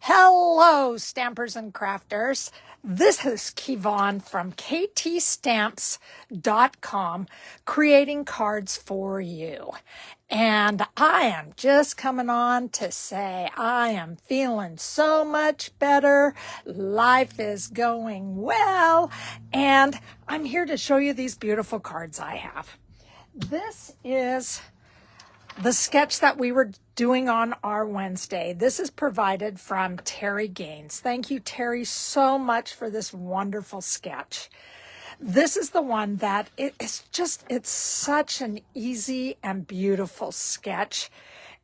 Hello, stampers and crafters. This is Kevon from ktstamps.com, creating cards for you. And I am just coming on to say I am feeling so much better. Life is going well. And I'm here to show you these beautiful cards I have. This is the sketch that we were doing on our Wednesday. This is provided from Terry Gaines. Thank you, Terry, so much for this wonderful sketch. This is the one that it's such an easy and beautiful sketch.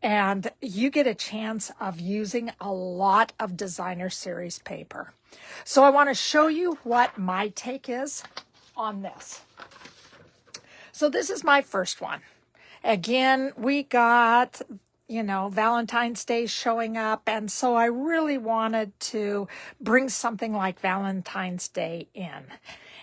And you get a chance of using a lot of designer series paper. So I want to show you what my take is on this. So this is my first one. Again, we got, Valentine's Day showing up, and so I really wanted to bring something like Valentine's Day in.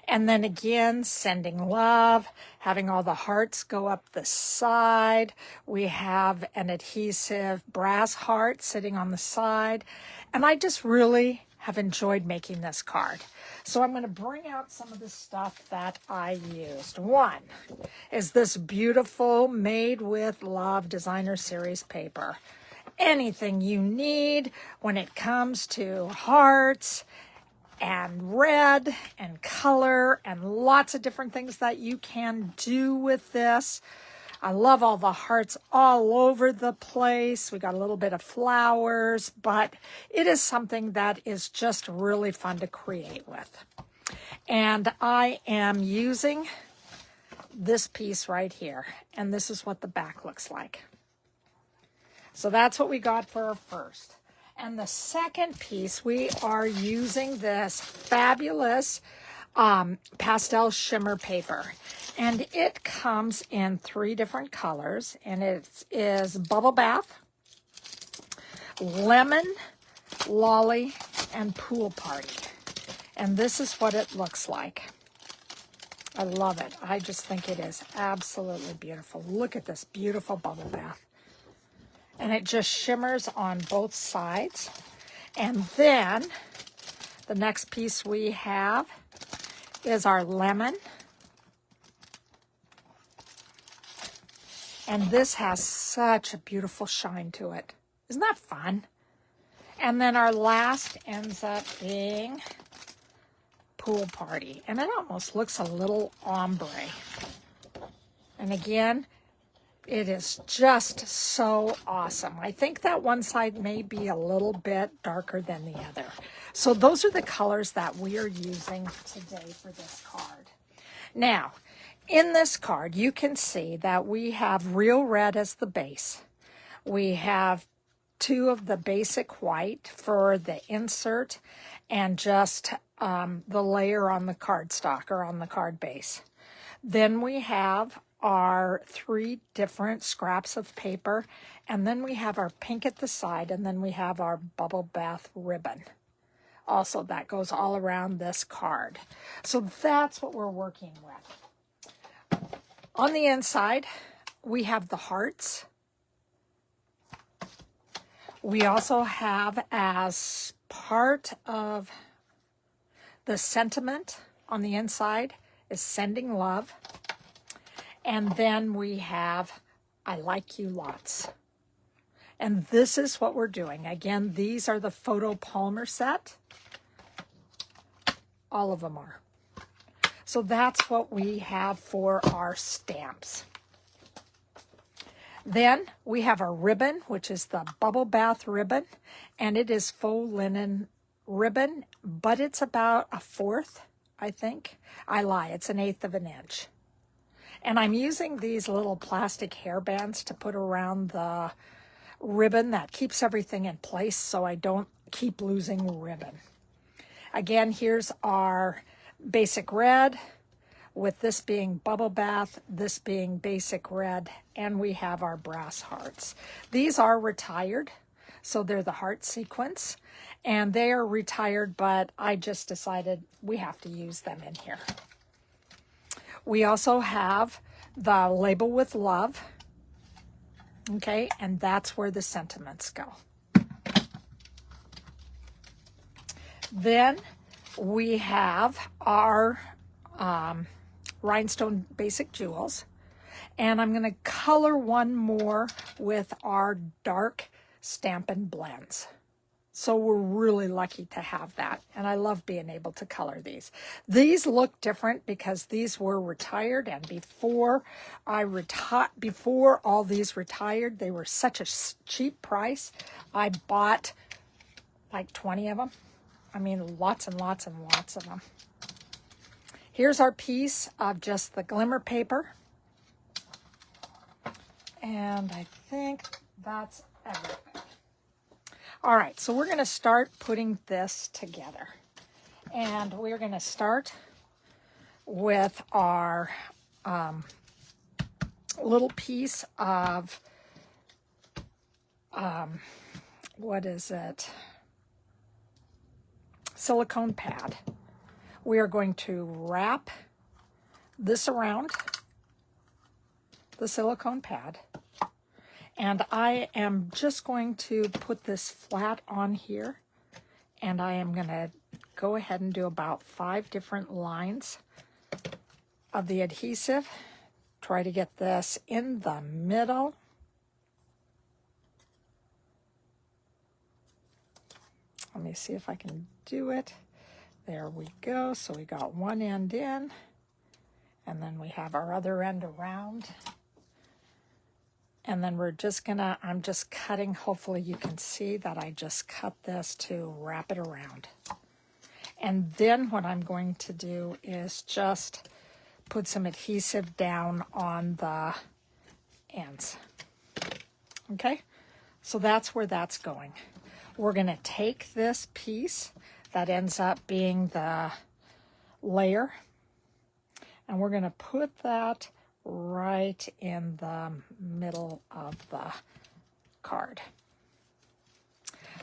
And then again, sending love, having all the hearts go up the side. We have an adhesive brass heart sitting on the side. And I just really have enjoyed making this card. So I'm going to bring out some of the stuff that I used. One is this beautiful Made with Love designer series paper. Anything you need when it comes to hearts and red and color and lots of different things that you can do with this. I love all the hearts all over the place. We got a little bit of flowers, but it is something that is just really fun to create with. And I am using this piece right here, and this is what the back looks like. So that's what we got for our first. And the second piece, we are using this fabulous pastel shimmer paper. And it comes in 3 different colors, and it is Bubble Bath, Lemon, Lolly, and Pool Party. And this is what it looks like. I love it. I just think it is absolutely beautiful. Look at this beautiful bubble bath. And it just shimmers on both sides. And then the next piece we have is our lemon. And this has such a beautiful shine to it. Isn't that fun? And then our last ends up being Pool Party. And it almost looks a little ombre. And again, it is just so awesome. I think that one side may be a little bit darker than the other. So those are the colors that we are using today for this card. Now, in this card, you can see that we have real red as the base. We have 2 of the basic white for the insert and just the layer on the cardstock or on the card base. Then we have our 3 different scraps of paper, and then we have our pink at the side, and then we have our bubble bath ribbon. Also, that goes all around this card. So that's what we're working with. On the inside, we have the hearts. We also have, as part of the sentiment on the inside, is sending love. And then we have, I like you lots. And this is what we're doing. Again, these are the Photo Polymer set. All of them are. So that's what we have for our stamps. Then we have our ribbon, which is the Bubble Bath ribbon. And it is faux linen ribbon, but it's about 1/4, I think. I lie, it's 1/8 of an inch. And I'm using these little plastic hair bands to put around the ribbon that keeps everything in place so I don't keep losing ribbon. Again, here's our basic red, with this being bubble bath, this being basic red, and we have our brass hearts. These are retired, so they're the heart sequence, and they are retired, but I just decided we have to use them in here. We also have the label with love, okay, and that's where the sentiments go. Then we have our Rhinestone Basic Jewels. And I'm going to color one more with our dark Stampin' Blends. So we're really lucky to have that. And I love being able to color these. These look different because these were retired. And before all these retired, they were such a cheap price. I bought like 20 of them. I mean, lots and lots and lots of them. Here's our piece of just the glimmer paper. And I think that's everything. All right, so we're going to start putting this together. And we're going to start with our little piece of, what is it? Silicone pad. We are going to wrap this around the silicone pad. And I am just going to put this flat on here. And I am going to go ahead and do about 5 different lines of the adhesive. Try to get this in the middle. Let me see if I can do it. There we go. So we got one end in, and then we have our other end around. And then we're just gonna, I'm just cutting, hopefully you can see that I just cut this to wrap it around. And then what I'm going to do is just put some adhesive down on the ends. Okay, so that's where that's going. We're gonna take this piece that ends up being the layer, and we're gonna put that right in the middle of the card.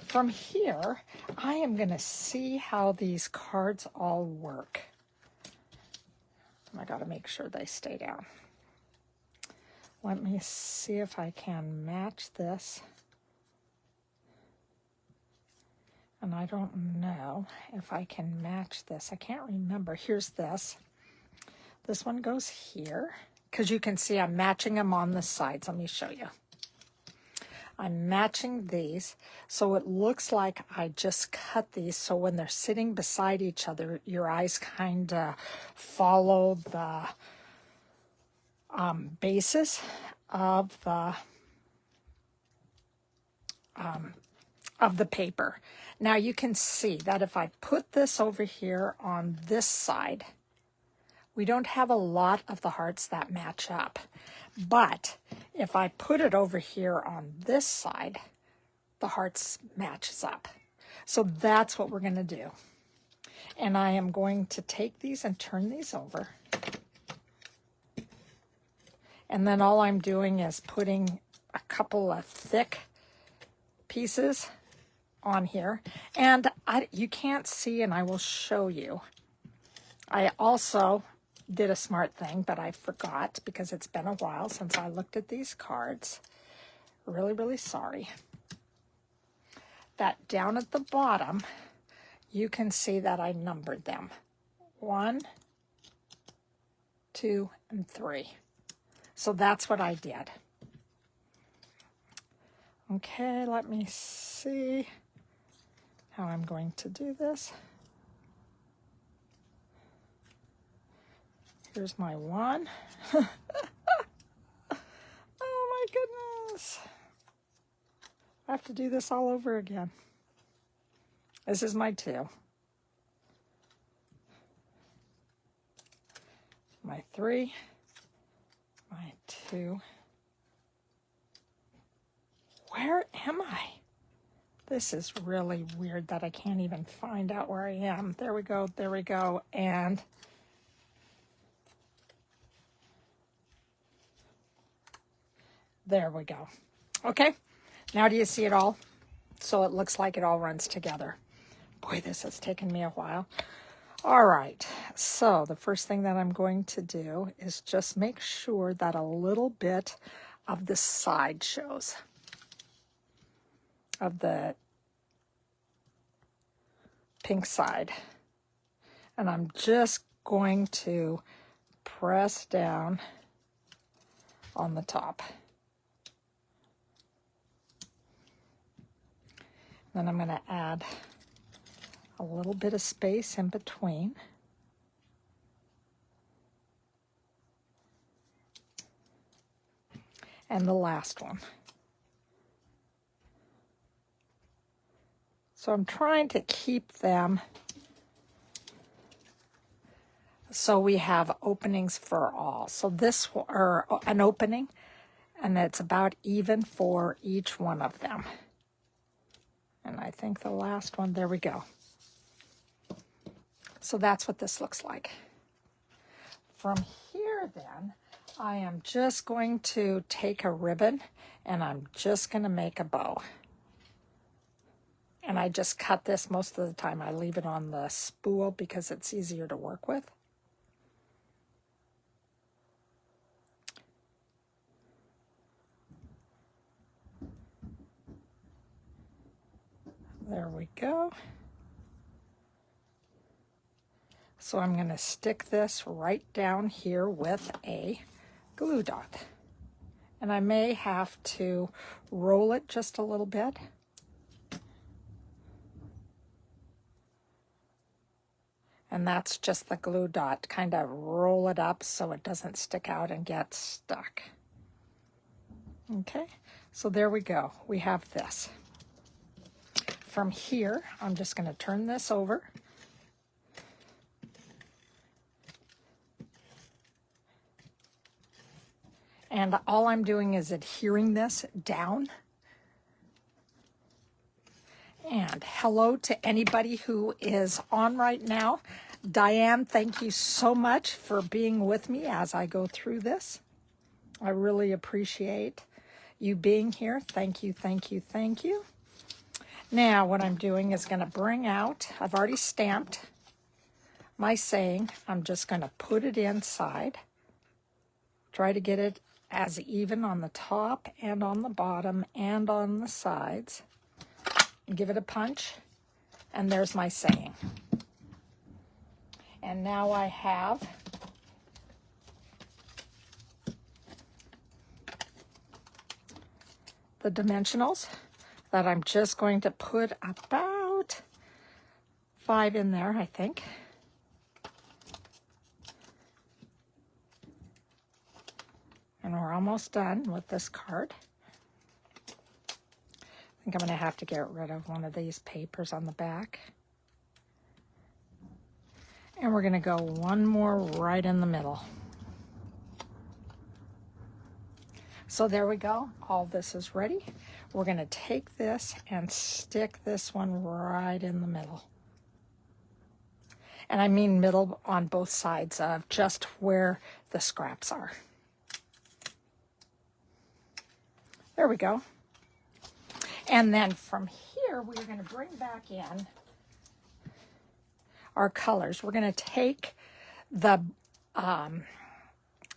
From here, I am going to see how these cards all work. I got to make sure they stay down. Let me see if I can match this. And I don't know if I can match this. I can't remember. Here's this. This one goes here. Because you can see I'm matching them on the sides. Let me show you. I'm matching these, so it looks like I just cut these, so when they're sitting beside each other, your eyes kind of follow the basis of the paper. Now you can see that if I put this over here on this side, we don't have a lot of the hearts that match up. But if I put it over here on this side, the hearts matches up. So that's what we're going to do. And I am going to take these and turn these over. And then all I'm doing is putting a couple of thick pieces on here. And you can't see, and I will show you. I also did a smart thing, but I forgot because it's been a while since I looked at these cards. Really, really sorry. That down at the bottom, you can see that I numbered them. 1, 2, and 3. So that's what I did. Okay, let me see how I'm going to do this. Here's my 1. Oh my goodness. I have to do this all over again. This is my 2. My 3. My 2. Where am I? This is really weird that I can't even find out where I am. There we go, there we go. And there we go. Okay, now do you see it all? So it looks like it all runs together. Boy, this has taken me a while. All right, so the first thing that I'm going to do is just make sure that a little bit of the side shows of the pink side. And I'm just going to press down on the top. Then I'm going to add a little bit of space in between. And the last one. So I'm trying to keep them so we have openings for all. So this, or an opening, and it's about even for each one of them. And I think the last one, there we go. So that's what this looks like. From here then, I am just going to take a ribbon and I'm just going to make a bow. And I just cut this most of the time. I leave it on the spool because it's easier to work with. There we go. So I'm going to stick this right down here with a glue dot. And I may have to roll it just a little bit. And that's just the glue dot. Kind of roll it up so it doesn't stick out and get stuck. Okay, so there we go. We have this. From here, I'm just going to turn this over. And all I'm doing is adhering this down. And hello to anybody who is on right now. Diane, thank you so much for being with me as I go through this. I really appreciate you being here. Thank you, thank you, thank you. Now what I'm doing is going to bring out, I've already stamped my saying. I'm just going to put it inside. Try to get it as even on the top and on the bottom and on the sides. Give it a punch, and there's my saying. And now I have the dimensionals that I'm just going to put about 5 in there, I think. And we're almost done with this card. I think I'm going to have to get rid of one of these papers on the back. And we're going to go one more right in the middle. So there we go. All this is ready. We're going to take this and stick this one right in the middle. And I mean middle on both sides of just where the scraps are. There we go. And then from here, we're going to bring back in our colors. We're going to take the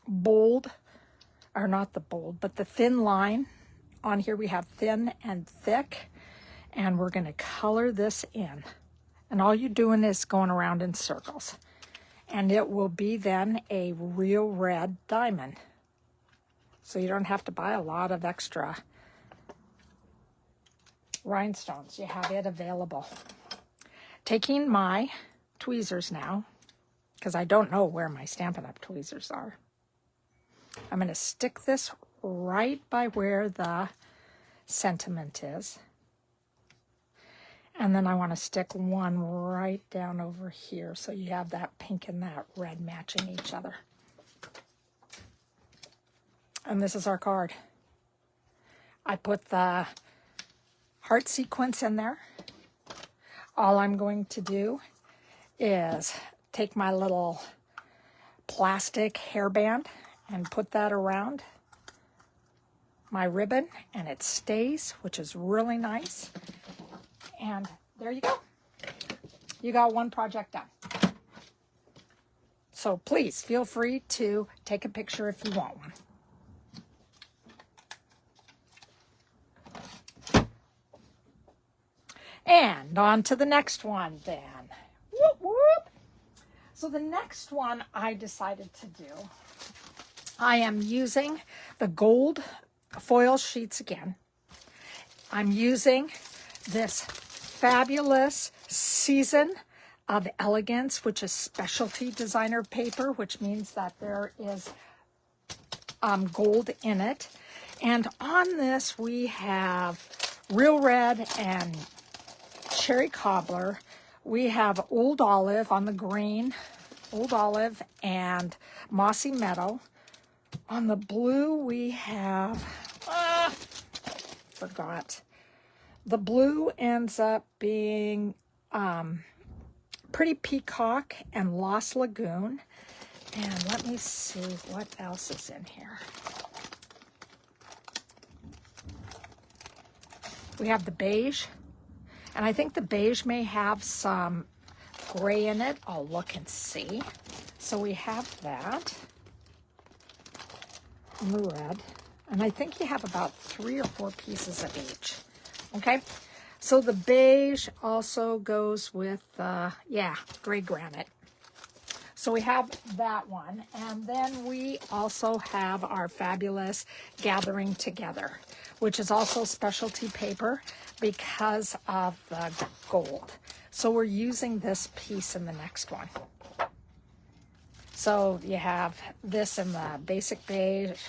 bold, or not the bold, but the thin line. On here we have thin and thick, and we're going to color this in. And all you're doing is going around in circles. And it will be then a real red diamond. So you don't have to buy a lot of extra rhinestones. You have it available. Taking my tweezers now, because I don't know where my Stampin' Up! Tweezers are. I'm going to stick this right by where the sentiment is. And then I want to stick one right down over here so you have that pink and that red matching each other. And this is our card. I put the heart sequence in there. All I'm going to do is take my little plastic hairband and put that around my ribbon, and it stays, which is really nice. And there you go. You got one project done. So please feel free to take a picture if you want one. And on to the next one then. Whoop, whoop. So the next one I decided to do, I am using the gold foil sheets again. I'm using this fabulous Season of Elegance, which is specialty designer paper, which means that there is gold in it. And on this we have Real Red and Cherry Cobbler. We have Old Olive on the green, Old Olive and Mossy Meadow. On the blue we have, forgot. The blue ends up being Pretty Peacock and Lost Lagoon. And let me see what else is in here. We have the beige. And I think the beige may have some gray in it. I'll look and see. So we have that. And the red. And I think you have about 3 or 4 pieces of each. Okay. So the beige also goes with, gray granite. So we have that one. And then we also have our fabulous Gathering Together, which is also specialty paper because of the gold. So we're using this piece in the next one. So you have this in the basic beige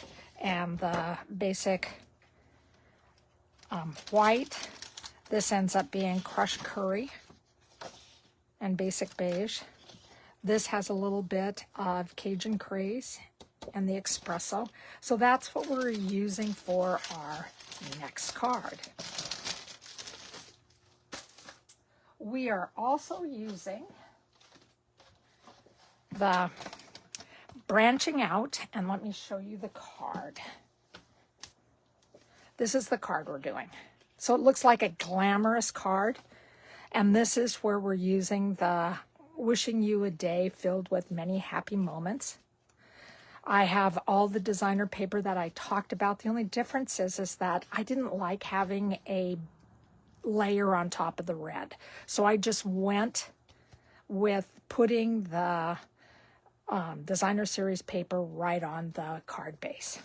and the basic white. This ends up being crushed curry and basic beige. This has a little bit of Cajun Craze and the espresso. So that's what we're using for our next card. We are also using the Branching Out, and let me show you the card. This is the card we're doing. So it looks like a glamorous card, and this is where we're using the Wishing You a Day Filled with Many Happy Moments. I have all the designer paper that I talked about. The only difference is that I didn't like having a layer on top of the red. So I just went with putting the designer series paper right on the card base.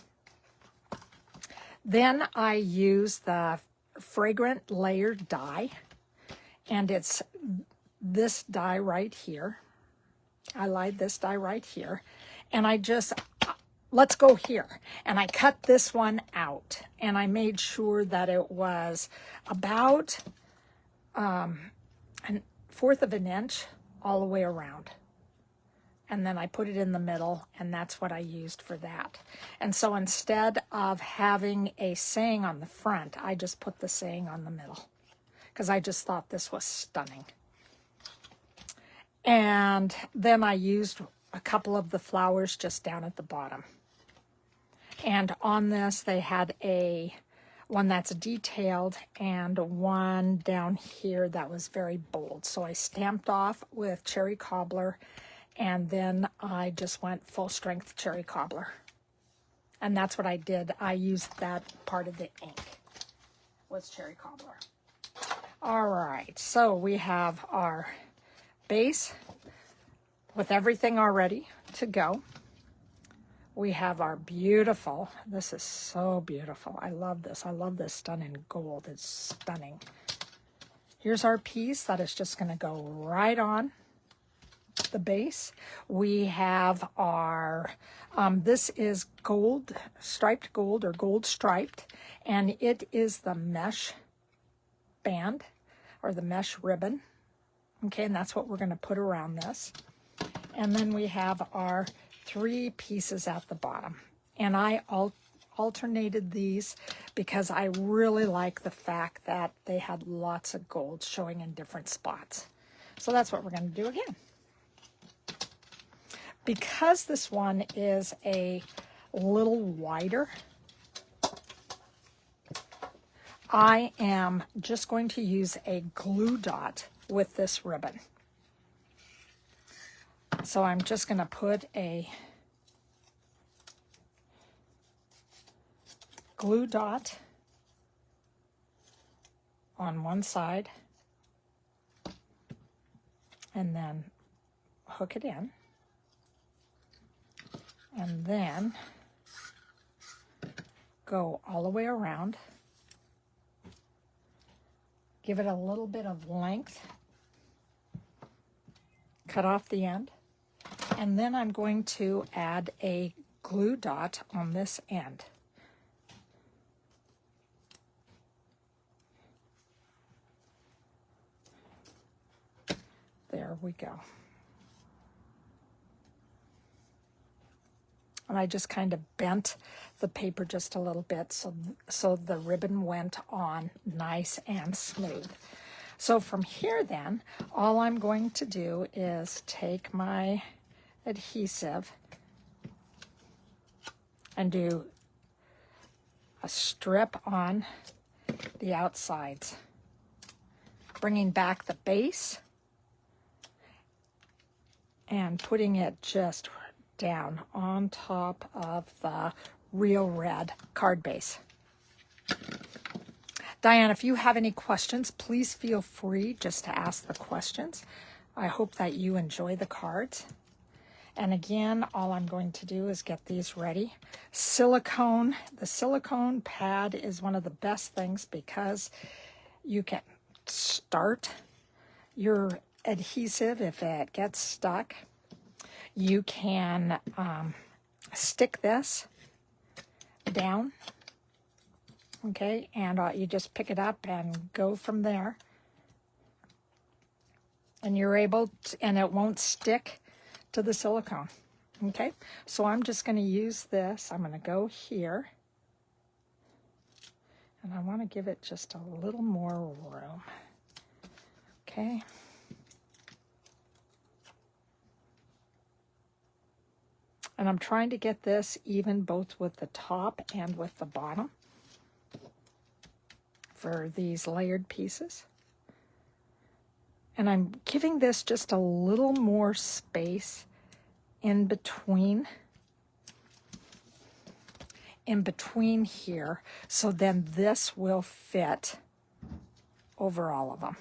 Then I use the Fragrant layered die, and it's this die right here. I lied this die right here, and I just, let's go here. And I cut this one out, and I made sure that it was about 1/4 of an inch all the way around. And then I put it in the middle, and that's what I used for that. And so instead of having a saying on the front, I just put the saying on the middle because I just thought this was stunning. And then I used a couple of the flowers just down at the bottom. And on this, they had one that's detailed and one down here that was very bold. So I stamped off with Cherry Cobbler, and then I just went full strength Cherry Cobbler. And that's what I did. I used that part of the ink was Cherry Cobbler. All right, so we have our base with everything already to go. We have our beautiful, this is so beautiful. I love this. I love this done in gold. It's stunning. Here's our piece that is just going to go right on the base. We have our, this is gold, striped gold or gold striped, and it is the mesh band or the mesh ribbon. Okay, and that's what we're going to put around this. And then we have our 3 pieces at the bottom. And I alternated these because I really like the fact that they had lots of gold showing in different spots. So that's what we're going to do again. Because this one is a little wider, I am just going to use a glue dot with this ribbon. So I'm just going to put a glue dot on one side and then hook it in, and then go all the way around. Give it a little bit of length. Cut off the end. And then I'm going to add a glue dot on this end. There we go. And I just kind of bent the paper just a little bit so the ribbon went on nice and smooth. So from here then, all I'm going to do is take my adhesive and do a strip on the outsides, bringing back the base and putting it just down on top of the real red card base. Diane, if you have any questions, please feel free just to ask the questions. I hope that you enjoy the cards. And again, all I'm going to do is get these ready. Silicone, the silicone pad is one of the best things because you can start your adhesive if it gets stuck. You can stick this down, okay, and you just pick it up and go from there. And you're able to, and it won't stick to the silicone, okay? So I'm just going to use this. I'm going to go here, and I want to give it just a little more room, okay? And I'm trying to get this even both with the top and with the bottom for these layered pieces. And I'm giving this just a little more space in between here, so then this will fit over all of them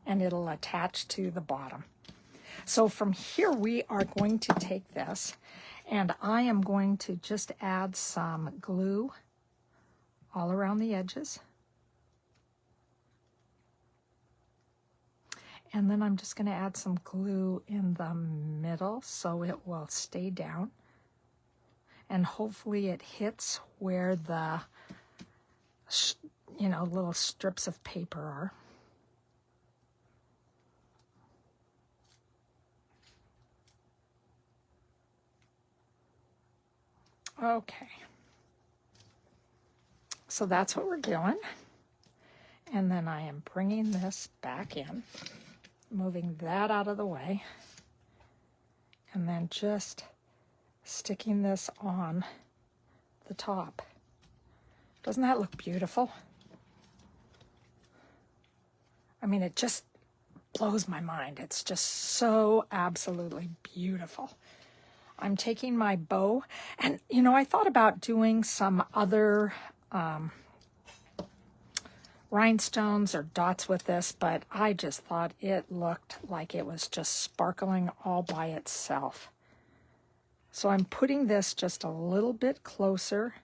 and it'll attach to the bottom. So from here we are going to take this, and I am going to just add some glue all around the edges. And then I'm just going to add some glue in the middle so it will stay down. And hopefully it hits where the, little strips of paper are. Okay, so that's what we're doing. And then I am bringing this back in, moving that out of the way, and then just sticking this on the top. Doesn't that look beautiful? I mean, it just blows my mind. It's just so absolutely beautiful. I'm taking my bow, and I thought about doing some other rhinestones or dots with this, but I just thought it looked like it was just sparkling all by itself. So I'm putting this just a little bit closer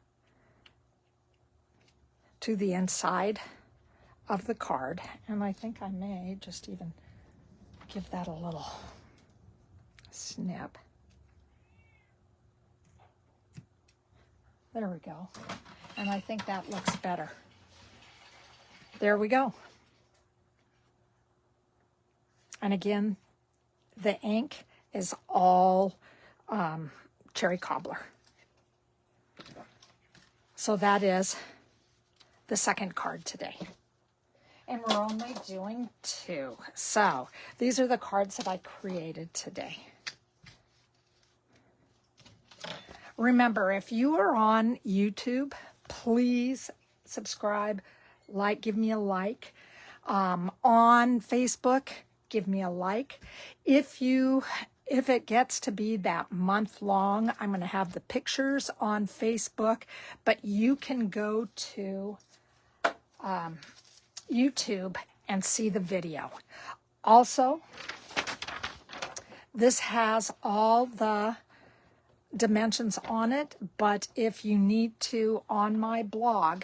to the inside of the card, and I think I may just even give that a little snip. There we go. And I think that looks better. There we go. And again, the ink is all cherry cobbler. So that is the second card today. And we're only doing 2. So these are the cards that I created today. Remember, if you are on YouTube, please subscribe, give me a like. On Facebook, give me a like. If it gets to be that month long, I'm going to have the pictures on Facebook, but you can go to YouTube and see the video. Also, This has all the dimensions on it, but if you need to, on my blog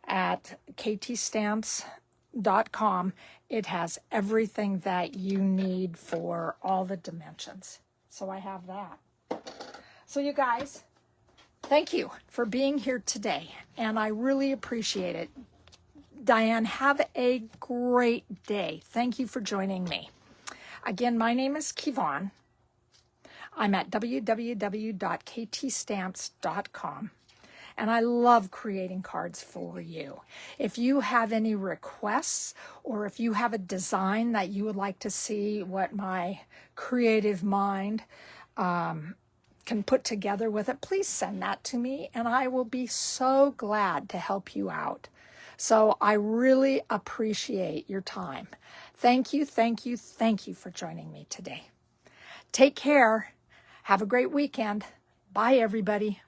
at ktstamps.com, it has everything that you need for all the dimensions. So I have that. So you guys, thank you for being here today, and I really appreciate it. Diane, have a great day. Thank you for joining me. Again, my name is Kevon. I'm at www.ktstamps.com, and I love creating cards for you. If you have any requests, or if you have a design that you would like to see what my creative mind can put together with it, please send that to me, and I will be so glad to help you out. So I really appreciate your time. Thank you, thank you, thank you for joining me today. Take care. Have a great weekend. Bye, everybody.